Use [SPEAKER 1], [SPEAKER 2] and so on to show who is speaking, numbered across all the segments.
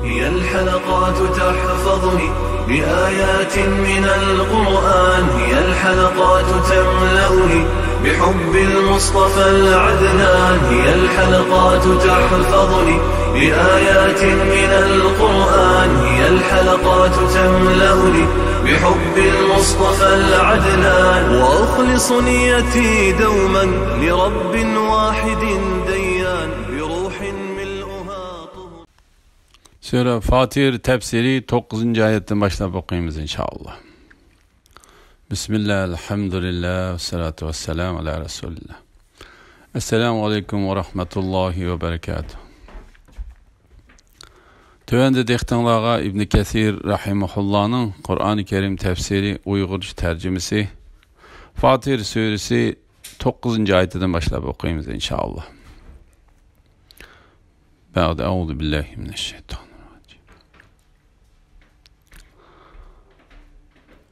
[SPEAKER 1] هي الحلقات تحفظني بآيات من القرآن، هي الحلقات تملأني بحب المصطفى العدنان، هي الحلقات تحفظني بآيات من القرآن، هي الحلقات تملأني بحب المصطفى العدنان، وأخلص نيتي دوما لرب واحد ديان بروح ملؤها طهر.
[SPEAKER 2] Sure Fatir tefsiri 9. ayetten başlayıp okuyayımız inşallah. Bismillah, elhamdülillah, ve salatu ve selamu ala Resulillah. Esselamu aleyküm ve rahmetullahi ve berekatuhu. Tövende dehtanlığa İbn Kesir rahimahullah'ın Kur'an-ı Kerim tefsiri Uygurca tercümesi Fatir suresi 9. ayetten başlayıp okuyayımız inşallah. Ba'de euzu billahi mineşşeytanirracim.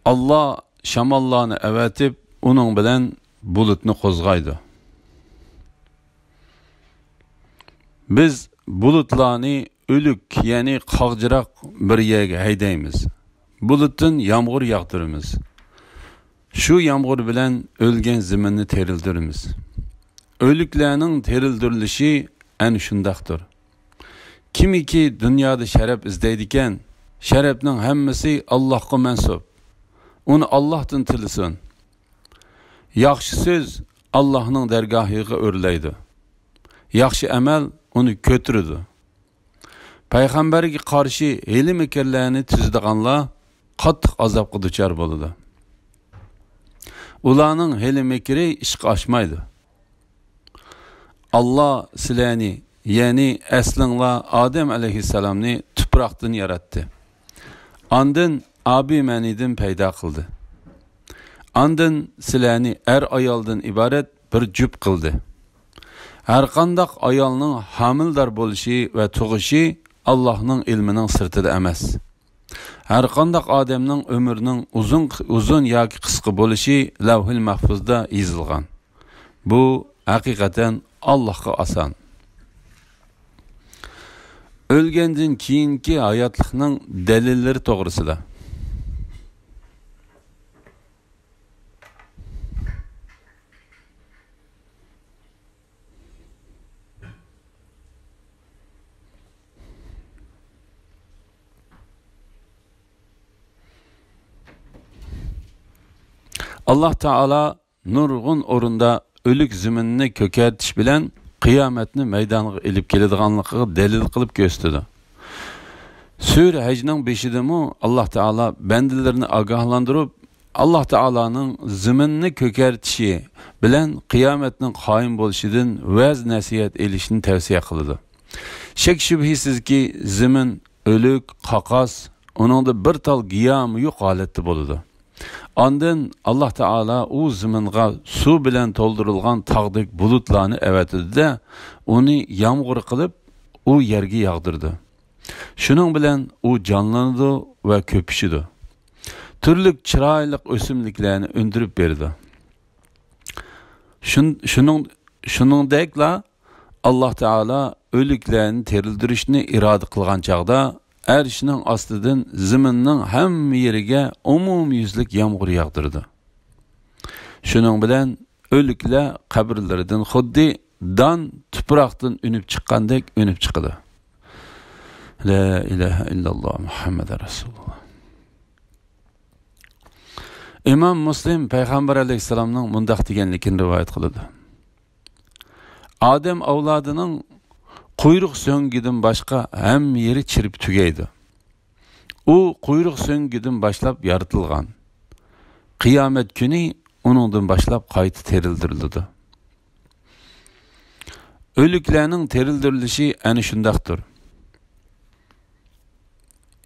[SPEAKER 2] Allah şamallarını evetip onun bilen bulutunu kozgaydı. Biz bulutlarını ölük yani qaqjıraq bir yerge haydaymiz. Bulutun yağmur yağdırımız. Şu yağmur bilen ölgen ziminni terildirimiz. Ölüklerinin terildirilişi en şundaqdır. Kimi ki dünyada şerep izleydiken, şerepnin hemmesi Allah'a mensup. Onu Allah'tan tilisin. Yaxşı söz Allah'ın dergahıga örleydi. Yaxşı emel onu kötürüdü. Peygamberge karşı heli mekerlerini tüzdiğanlar qattiq azapqa duçar boludu. Ularning heli mekeri işq aşmaydı. Allah sileni yani eslinglar Adem aleyhisselamni tuproqdan yarattı. Andın abi menidin peyda kıldı. Andın sileni ayaldan ibaret bir cüp kıldı. Her qandaq ayalının hamildar boluşi ve tug'ushi Allah'ın ilminin sırtıda emas. Her qandaq adamның ömrünün uzun yoki qisqa boluşi lavhul mahfuzda yozilgan. Bu hakikaten Allah'a asan. Ölgenden keyinki hayatlıqның delilleri to'g'risida. Allah Teala nurgun orunda ölük ziminini kökertiş bilen kıyametini meydana ilip keladiganlığı delil kılıp gösterdi. Sure Hec'nin 5'de Allah Teala bendilerini agahlandırıp Allah Teala'nın ziminini kökertişi bilen kıyametinin kaim boluşidin vez nasihat elişini tavsiye kıldı. Şek şübhisiz ki zimin ölük, qaqas, onun da bir tal giyamı yok halette boludu. Andın Allah Teala o ziminga su bilen toldurulgan tağdık bulutlarını evetidi de onu yağmur kılıp o yerge yağdırdı. Şunun bilen o canlandı ve köpüşüdü. Türlük çıraylık ösümliklerini öndürüp verdi. Şunun dekla Allah Teala ölüklerini terildirişini irade kılgan çağda erşinin aslıdan ziminnin hem yerige umum yüzlük yağmur yağdırdı. Şunun bilen ölükle kabirlerden xuddi dan tuproqdan ünüp çıqqandek ünüp çıkıdı. La ilahe illallah Muhammed Resulullah. İmam Müslim Peygamber aleyhisselamның mundaq deganligini rivayet kıldı. Adem avladının quyruq söngüdün başka hem yeri çirip tügeydi. O quyruq söngüdün başlap yaratılgan. Kıyamet günü onundan başlap qaytı terildirildi. Ölüklerinin terildirilişi eni şundaqdır.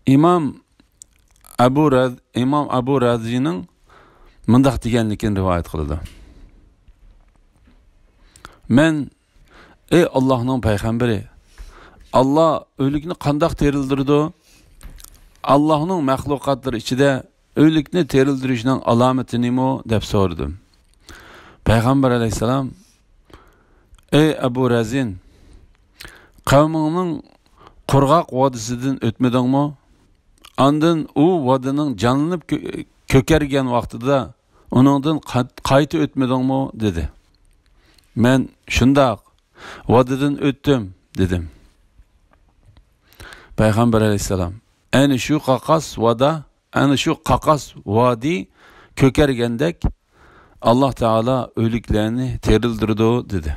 [SPEAKER 2] İmam Abu Razi'nin mundaq deganligini rivayet kıldı. Men ey Allah'ın peygamberi, Allah ölükni qandaq terildirdi? Allah'ın mahlukatları içinde ölükni terildirişinin alameti nimo deb sordum. Peygamber aleyhisselam, ey Abu Razin, kavminin qurg'oq vodisidan o'tmadingmi? Ondan u vodining jonlanib ko'kargan vaqtida uningdan qayta o'tmadingmi dedi. Men shundoq vodidan o'tdim dedim. Payg'ambar alayhisalom ana shu qaqas vodi ko'kargandek Alloh taolo o'liklarni terildirdi dedi.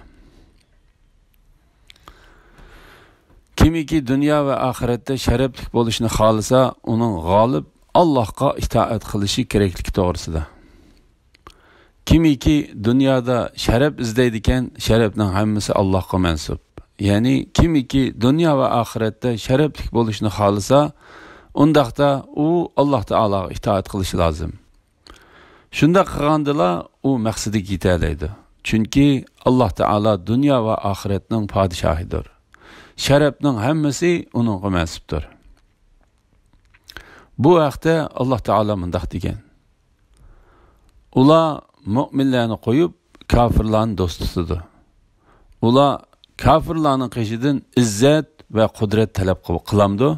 [SPEAKER 2] Kimiki dunyo va oxiratda sharafli bo'lishni xohlasa, uning g'olib Allohga itoat qilishi kerakligi to'g'risida. Kimiki dunyoda sharaf izlaydigan, sharafning hammasi Allohga mansub. Ya'ni kimiki dunyo va oxiratda sharafli bo'lishni xohlasa, undaqda u Alloh taologa itoat qilishi lozim. Shunda qilgandila u maqsadiga yeta oladi. Chunki Alloh taolo dunyo va oxiratning podshohidir. Sharafning hammasi uningga mansubdir. Bu vaqtda Alloh taolo mundaq degan: ular mu'minlarni qo'yib, kofirlarni do'st tutadi. Ular kofirlarning qishidan izzat va qudrat talab qilamdi.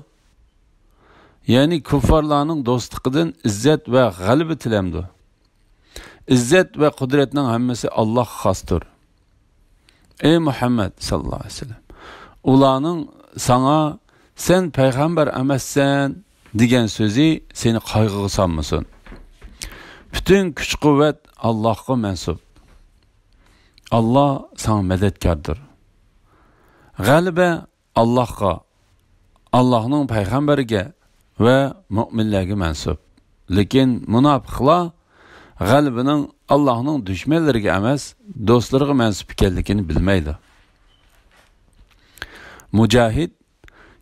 [SPEAKER 2] Ya'ni kuffarlarning do'stligidan izzat va g'alaba tilamdi. İzzet ve kudretinin hammasi Allah xasdır. Ey Muhammed sallallahu aleyhi ve sellem, ulanın sana sen peygamber emassan degan sözü seni kaygıga sanmasın. Bütün güç kuvvet Allah'a mensup. Allah sana medetkardır. Galiba Allah'a, Allah'ın peygamberiga ve müminlerge mensup. Lekin münafıklar g'albining Allohning dushmanlariga emas, do'stlariga mansub ekanligini bilmaydi. Mujahid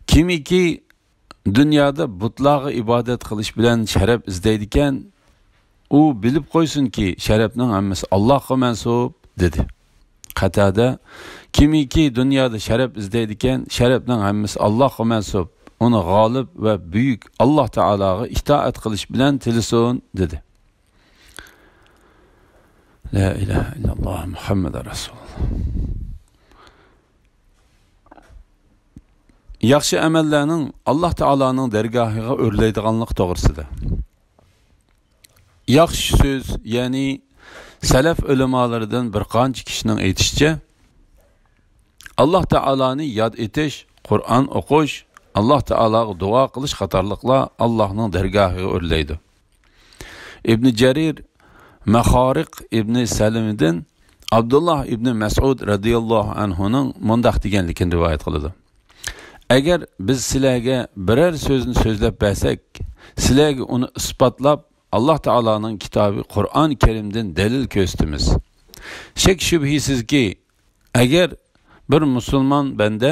[SPEAKER 2] kimiki dunyoda butlarga ibodat qilish bilan sharaf izlaydi ekan, u bilib qo'ysinki, sharafning hammasi Allohga mansub dedi. Qatada kimiki dunyoda sharaf izlaydi ekan, sharafning hammasi Allohga mansub. Uni g'olib va buyuk Alloh taologa itoat qilish bilan tilisin dedi. La ilahe illallah Muhammed Resulullah. Yaxshi amallarning Alloh taoloning dargohiga o'rlaydiganlik to'g'risida. Yaxshi so'z, ya'ni salaf ulamolaridan bir qancha kishining aytishicha, Alloh taoloni yod etish, Qur'on o'qish, Alloh taologa duo qilish qatorliqlar Allohning dargohiga o'rlaydi. Ibn Jarir Mahariq ibn Salim'den Abdullah ibn Mas'ud radıyallahu anhu'nun mundaq deganligini rivoyat qiladi. Agar biz sizlarga biror so'zni so'zlab bersak, sizlarga uni isbotlab Alloh taoloning kitobi Qur'on Karimdan dalil ko'rsatamiz. Shak shubhisizki, agar bir musulmon banda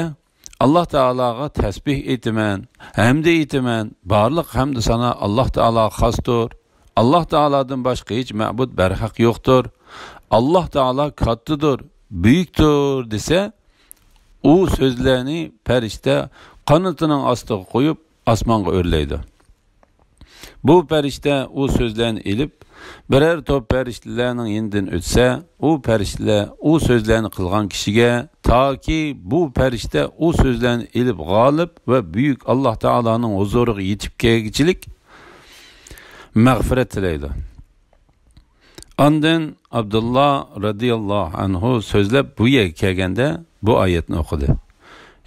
[SPEAKER 2] Alloh taologa tasbih etaman, hamd etaman, barliq hamd sana Alloh taologa xosdir. Allah Teala'dan başka hiç ma'bud berhaq yoktur. Allah Teala katıdır, büyüktür dese, o sözlerini perişte kanıtının astığı koyup asmanga örleydi. Bu perişte o sözlerini ilip, birer top periştelerinin yeniden ötse, o perişteler o sözlerini kılgan kişiye, ta ki bu perişte o sözlerini ilip galip ve büyük Allah Teala'nın huzuruga yetip kelgichilik mağfiret tileydi. Ondan Abdullah radıyallahu anhu sözlep bu yerga kelganda bu ayetni okudu.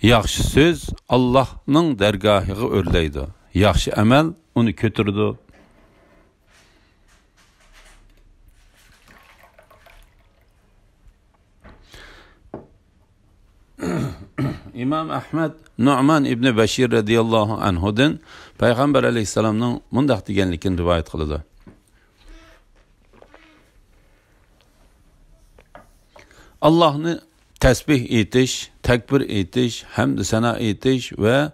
[SPEAKER 2] Yaxshi söz Allah'ның dergahiga o'rlaydi. Yaxshi amal uni ko'tirdi. İmam Ahmed Nu'man ibn Bashir radıyallahu anhu'dan Peygamber aleyhisselamның mundaq deganligini rivoyat qiladi. Allah'ni tasbih etish, takbir etish, hamd sana etish ve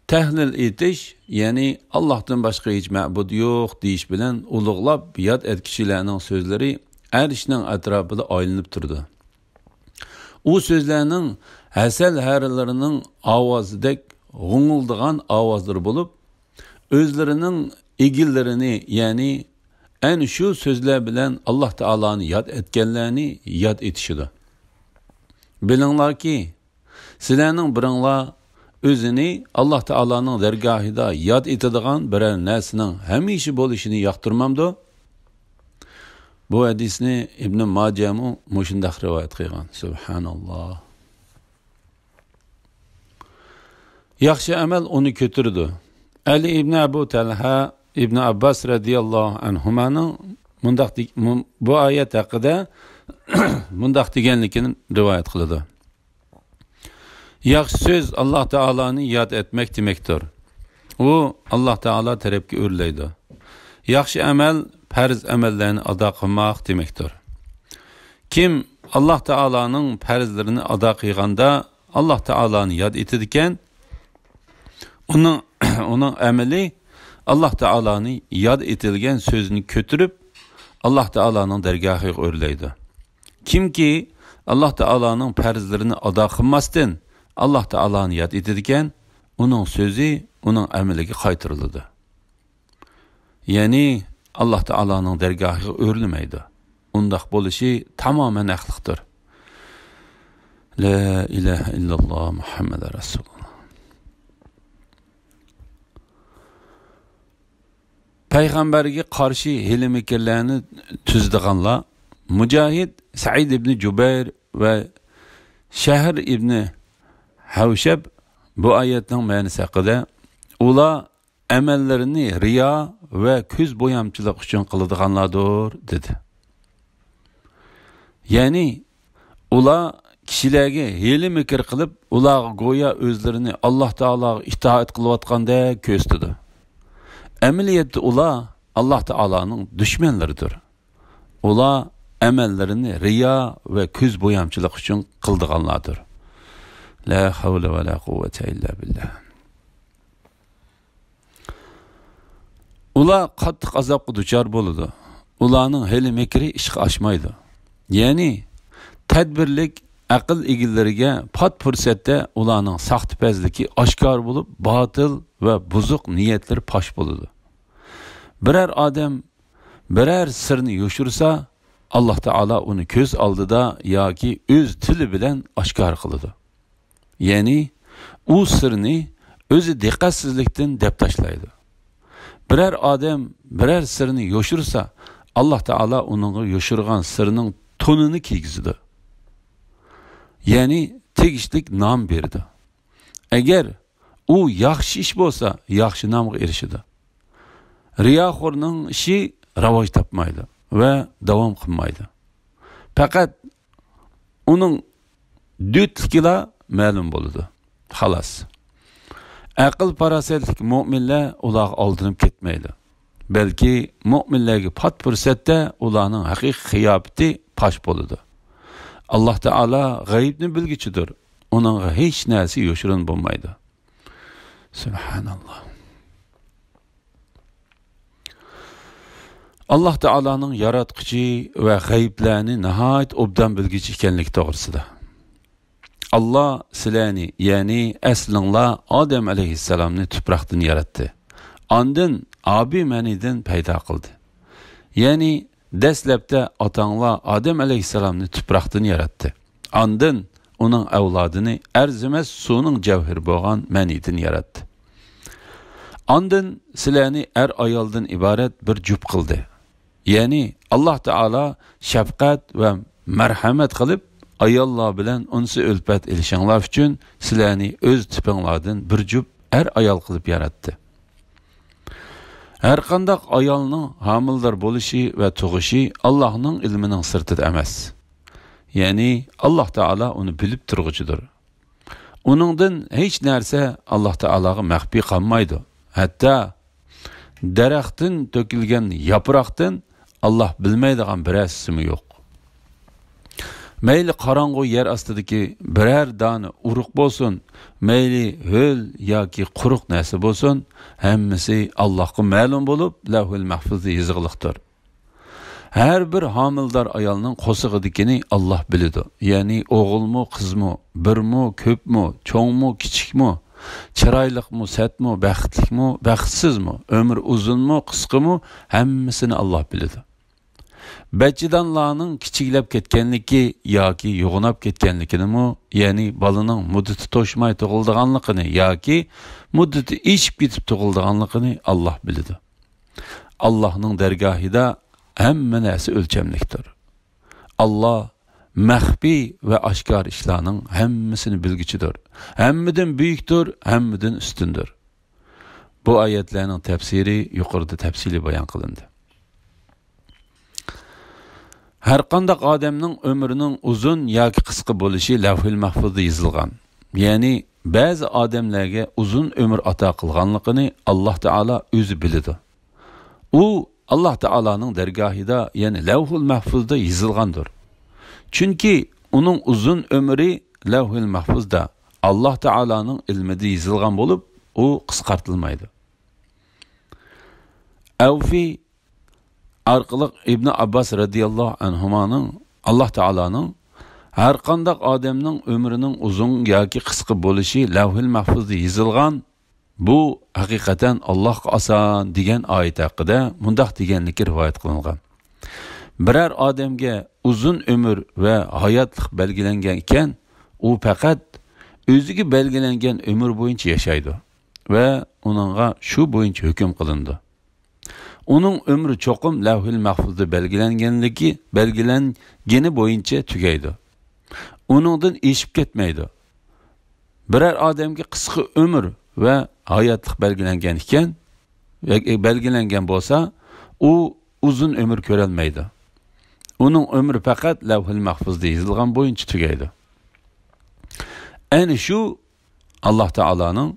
[SPEAKER 2] tahlil etish, ya'ni Allohdan boshqa hech ma'bud yo'q deyish bilan ulug'lab yod etkichilarning so'zlari arshning atrofida aylanib turdi. U so'zlarning hasal harlarining ovozidek g'ung'ildigan ovozlar bo'lib, o'zlarining egillarini, ya'ni ana shu so'zlar bilan Alloh taoloni yod etganlarni yod etishidi. Bilinglarki, sizlarning biringlar özünü Allah Taala'nın dergahida yad etadigan birer narsaning hamisha bo'lishini yoqtirmamdi. Bu hadisni İbn Majamu mushundaq rivoyat qilgan. Subhanalloh. Yaxshi amal uni ko'tirdi. Ali ibn Abu Talha İbn Abbas radiyallohu anhumaning bu oyat haqida mundaq deganligini rivoyat qiladi. Yaxshi söz Allah Taala'ni yad etmek demektir. O Allah Taala tarafga o'rlaydi. Yaxshi amal farz amallarni ado qilmoq demektir. Kim Allah Taala'nın farzlarini ado qilganda Allah Taala'ni yad etadigan, onun ameli Allah Taala'ni yad etilgan sözünü kötürüp Allah Taala'nın dergahıga o'rlaydi. Kimki Allah Taala'nın farzlarini ado qilmasdan Allah Taala'ni yad etadigan, onun sözü onun ameliga qaytariladi. Yani Allah Taala'nın dergahıga o'rlamaydi. Undaq bo'lishi tamamen haqliqdir. La ilahe illallah Muhammed Rasulullah. Peygamberge qarşı hilimikirlerini tüzdiganlar Mücahid, Sa'id ibn Cübeyr ve Şehr ibn Havşeb bu ayetning ma'nosi haqida ular amallarni riyo va ko'z bo'yamchilik uchun qiladiganlardir dedi. Ya'ni ular kishilarga hiyla mikr qilib, ular go'yo o'zlarini Alloh taologa itoat qilayotgandek ko'rsatdi. Amaliyotda ular Alloh taoloning dushmanlaridir. Ular amallarini riyo va ko'z bo'yamchilik uchun qildiganlardir. La havle ve la kuvvete illa billah. Ular qattiq azobga duchor bo'ladi. Ularning hili mekri ishga oshmaydi. Ya'ni tadbirlik aql egillariga pat fursatda ularning saxtipazligi oshkor bo'lib, botil va buzuq niyatlari fosh bo'ladi. Biror odam biror sirni yoshirsa, Alloh taolo uni ko'z oldida yoki o'z tili bilan oshkor qiladi. Yani u sirni o'zi diqqatsizlikdan deb tashlaydi. Biror odam biror sirni yoshirsa, Alloh taolo uningga yoshirgan sirning tonini kiygizdi. Yani tegishlik nom berdi. Agar u yaxshi ish bo'lsa, yaxshi nomga erishadi. Riyoxo'rning ishi rivoj topmaydi va davom qilmaydi. Faqat uning dütkila ma'lum bo'ladi. Xolos. Aql farosatlik mu'minlar ular oldinib ketmaydi. Balki mu'minlarga pat fursatda ularning haqiqiy xiyobati fosh bo'ladi. Alloh taolo g'aybni bilgichidir. Uningga hech narsa yoshirin bo'lmaydi. Subhanalloh. Alloh taoloning yaratquchi va g'ayblarni nihoyat obdan bilgichi ekanligi to'g'risida. Allah sizlarni, yani aslinglar Adem alayhissalomni tuproqdan yaratdi. Ondan abi manidan paydo qildi. Yani dastlabda otanglar Adem alayhissalomni tuproqdan yaratdi. Ondan uning avlodini arzimas suvning javhiri bo'lgan manidan yaratdi. Ondan sizlarni ayoldan iborat bir jup qildi. Yani Allah taolo shafqat va marhamat qilib ayollar bilan unsi o'lpat ilishinglar uchun sizlarni o'z tipinglardan bir jup ayol qilib yaratdi. Har qanday ayolning homildor bo'lishi va tug'ishi Allohning ilmining sirtida emas. Ya'ni Alloh taolo uni bilib turg'uchidir. Uningdan hech narsa Alloh taologa maxfiy qolmaydi. Hatto daraxtdan to'kilgan yaproqdan Allah bilmaydigan bir narsami yo'q. Mayli qorong'u yer ostidagi biror dona uruq bo'lsin, mayli ho'l yoki quruq narsa bo'lsin, hammasi Allohga ma'lum bo'lib, Lavhul Mahfuzda yozilgandir. Har bir homildor ayolning qo'sig'idikini Alloh biladi. Ya'ni o'g'ilmi, qizmi, birmi, ko'pmi, cho'ngmi, kichikmi, chiroyliqmi, satmi, baxtlikmi, baxtsizmi, umr uzunmi, qisqami, hammasini Alloh biladi. Bachidonlarning kichiklab ketganligi yoki yo'g'inab ketganligini, ya'ni bolaning muddati to'shmay tug'ilganligini yoki muddati eshib ketib tug'ilganligini Alloh biladi. Allohning dargohida hamma narsa o'lchamlikdir. Alloh maxfiy va oshkor ishlarning hammasini bilguchidir. Hammadan buyukdir, hammadan ustundir. Bu oyatlarning tafsiri yuqorida tafsili bayon qilindi. Har qanday odamning umrining uzun yoki qisqa bo'lishi lavhul mahfuzda yozilgan. Ya'ni ba'zi odamlarga uzun umr ato qilganligini Alloh taolo o'zi biladi. U Alloh taolaning dargohida, ya'ni lavhul mahfuzda yozilgandir. Chunki uning uzun umri lavhul mahfuzda Alloh taolaning ilmida yozilgan bo'lib, u qisqartirilmaydi. Avfi orqali İbn Abbas radhiyallohu anhumaning Alloh taolaning har qanday odamning umrining uzun yoki qisqa bo'lishi lavhul mahfuzda yozilgan, bu haqiqatan Allohga oson degan oyat haqida mundaq deganligi rivoyat qilingan. Biror odamga uzun umr va hayotlik belgilangan ekan, u faqat o'ziga belgilangan umr bo'yicha yashaydi va uningga shu bo'yicha hukm qilindi. Uning umri cho'qim lavhul mahfuzda belgilangani bo'yicha tugaydi. Uningdan eshib ketmaydi. Biror odamga qisqa umr va hayotlik belgilangan ekan, belgilangan bo'lsa, u uzun umr ko'rolmaydi. Uning umri faqat lavhul mahfuzda yozilgan bo'yicha tugaydi. Ayni shu Alloh taolaning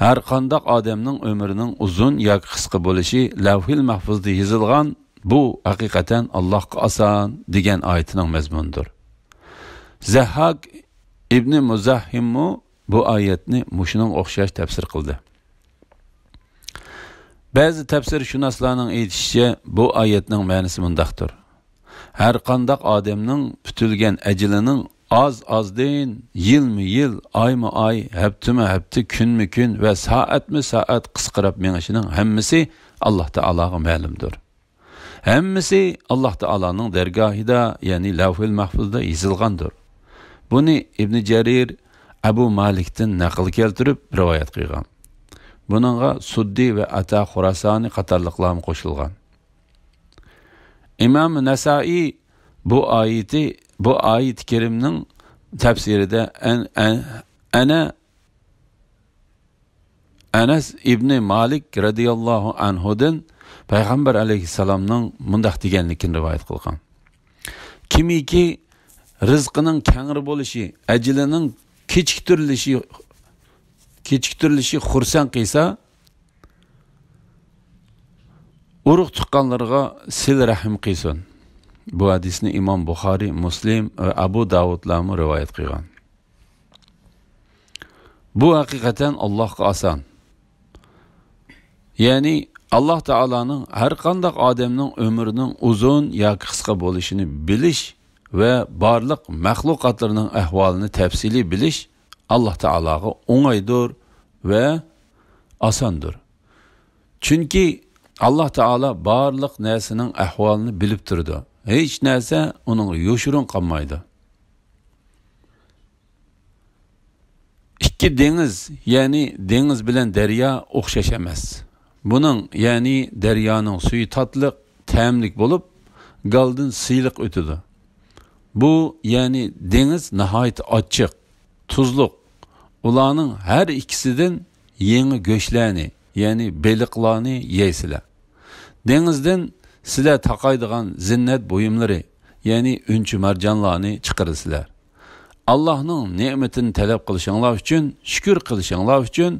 [SPEAKER 2] har qanday odamning umrining uzun yoki qisqa bo'lishi lavhul mahfuzda yozilgan, bu haqiqatan Allohga oson degan oyatining mazmunidir. Zahhak ibn Muzahhim bu oyatni mushuning o'xshash tafsir qildi. Ba'zi tafsirshunoslarning aytishicha, bu oyatning ma'nosi mundaqdir. Har qanday odamning tutilgan ajalining az-azdan yil-yil, oyma-oy, hafta-hafta, kun-kun va soat-soat qisqarib menishining hammasi Alloh taologa ma'lumdir. Hammasi Alloh taoloning dargohida, ya'ni lavhul mahfuzda yozilgandir. Buni Ibn Jarir Abu Malikdan naql keltirib rivoyat qilgan. Buningga Suddi va Ata Xurasoni qatorliqlar qo'shilgan. İmam Nasai bu ayet kerimning tafsirida Anas ibn Malik radhiyallohu anhudan Payg'ambar alayhissalomning mundaq deganligini rivoyat qilgan. Kimiki rizqining kengri bo'lishi, ajalining kechiktirilishi xursand qilsa, urug' tuqqanlarga sil rahim qilsin. Bu hadisni İmam Buxoriy, Muslim va Abu Davudlar rivoyat qilgan. Bu haqiqatan Allohga oson. Ya'ni Alloh taolaning har qanday odamning umrining uzun yoki qisqa bo'lishini bilish va barliq mahluqotlarning ahvolini tafsili bilish Alloh taolaga o'ng'aydir va osondir. Chunki Alloh taolo barliq narsaning ahvolini bilib turdi. Hech narsa uning yo'shirun qolmaydi. İki dengiz, ya'ni dengiz bilan daryo o'xshash emas. Buning, ya'ni daryoning suvi tatliq, ta'mlik bo'lib, galdan siyliq o'tadi. Bu, ya'ni dengiz nihoyat ochiq, tuzliq. Ularning har ikkisidan yangi go'shtlarni, ya'ni beliqlarni yeysizlar. Dengizdan sizlar taqaydigan zinnat buyumlari, ya'ni unchi marjonlarni chiqarsizlar. Allohning ne'matini talab qilishinglar uchun, shukr qilishinglar uchun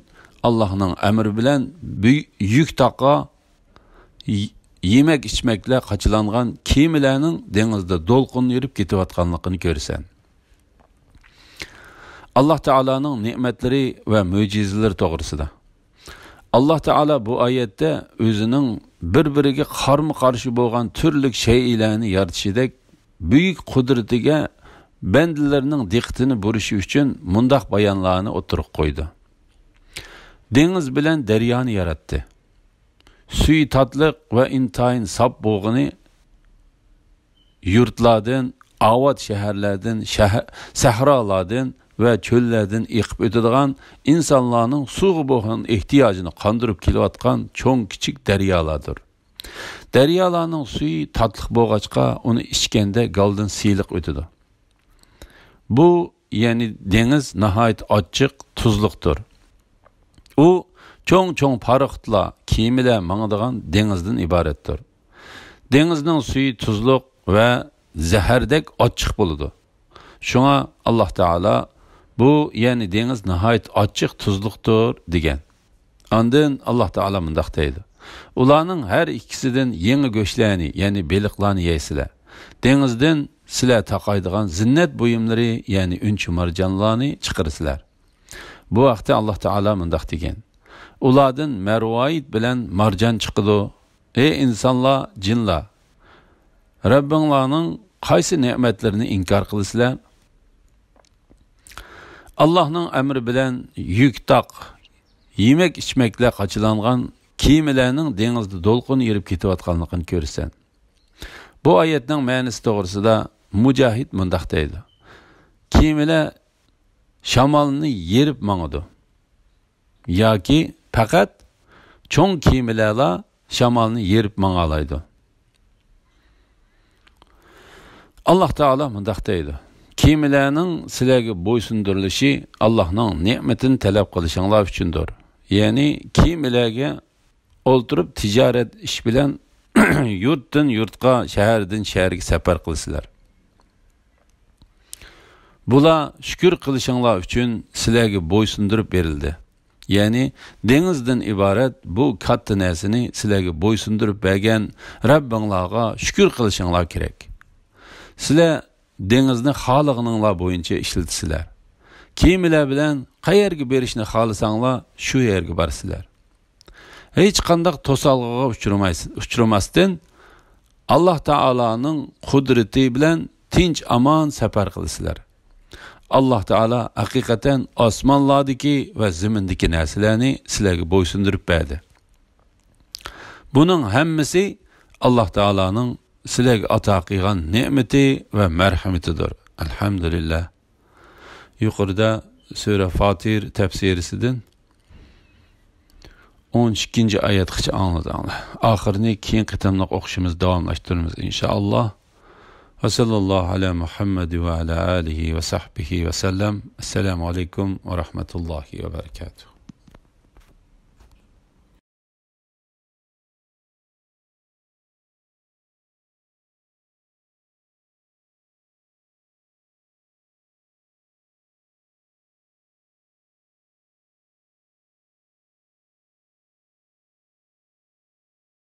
[SPEAKER 2] Allohning amri bilan yuk taqa yemek içmekle qachilangan kemilarning dengizda do'lqin yurib ketayotganligini ko'rsan. Alloh taolaning ne'matlari va mo'jizalari to'g'risida. Alloh taolo bu oyatda o'zining bir-biriga qarshi bo'lgan turli shaylarni yaratishidek buyuk qudratiga bandalarning diqqatini burishi uchun mundaq bayonlarni o'tirib qo'ydi. Dengiz bilan daryoni yaratdi. Suyi tatliq va intayin sap bo'g'ini yurtlardan, avat şehirlerden, sahralardan ve çöllerden eqib ötadigan insonlarning suv bo'lgan ehtiyojini qondirib kelayotgan cho'ng kichik daryolardir. Daryolarning suvi tatliq bo'lg'achqa uni ichganda galdan siyliq o'tadi. Bu yani dengiz nihoyat ochiq, tuzliqdir. U cho'ng pariqtlar, kemilar mangadigan dengizdan iboratdir. Dengizning suvi tuzliq ve zahardek ochiq bo'ladi. Şuna Allah Teala bu yani deniz nihoyat ochiq, tuzliqdir degan. Ondan Allah Teala mundaq deydi. Ularning har ikkisidan yangi go'shtlarni, yani beliqlarni yeysizlar. Dengizdan sizlar taqaydigan zinnat buyumlari, yani unchi marjonlarni chiqarsizlar. Bu vaqtda Allah Teala mundaq degan. Ulardan marvoid bilan marjon chiqadi. Ey insonlar, jinlar, Rabbinglarning qaysi ne'matlarini inkor qilasizlar? Allah'ның emri bilen yüktak, yemek içmekle kaçılangan kimilerinin denizde dolqun yerip ketiyotganligini görsen. Bu ayetning ma'nosi to'g'risida Mujahid mundaq deydi. Kimiler shamalni yerib mangadi. Yoki faqat cho'ng kimilarla shamalni yerib mangalaydi. Allah Teala mundaq deydi. Kimilerinin sizlarga bo'ysundirilishi Allohning ne'matini talab qilishinglar uchundir. Yani kimilerga o'ltirib tijorat ish bilan yurtdan yurtga, shahardan shaharga safar qilsizlar. Bular shukr qilishinglar uchun sizlarga bo'ysundirib berildi. Yani dengizdan iborat bu katta narsani sizlarga bo'ysundirib bergan Rabbinglarga shukr qilishinglar kerak. Sizlar dengizni xoliqninglar bo'yicha ishlatsizlar. Kimilar bilan qayerga berishni xohlasanglar, shu yerga borsizlar. Hech qanday to'salg'iga uchramasdan Allah Taolaning qudrati bilan tinch amon safar qilasizlar. Allah Taala haqiqatan osmonlardagi va zimindagi narsalarni sizlarga bo'ysundirib berdi. Buning hammasi Allah Taolaning sizlarga ato qilgan ne'mati va marhamatidir. Alhamdulillah. Yuqorida Sura Fatir tafsirisidan 12. oyatgacha angladinglar. Oxirini keyin qitimliq o'qishimiz davomlashtiramiz inshaalloh. Va sallallohu ala Muhammad va ala alihi va sahbihi va sallam. Assalomu alaykum va rahmatullohi va barakatuh.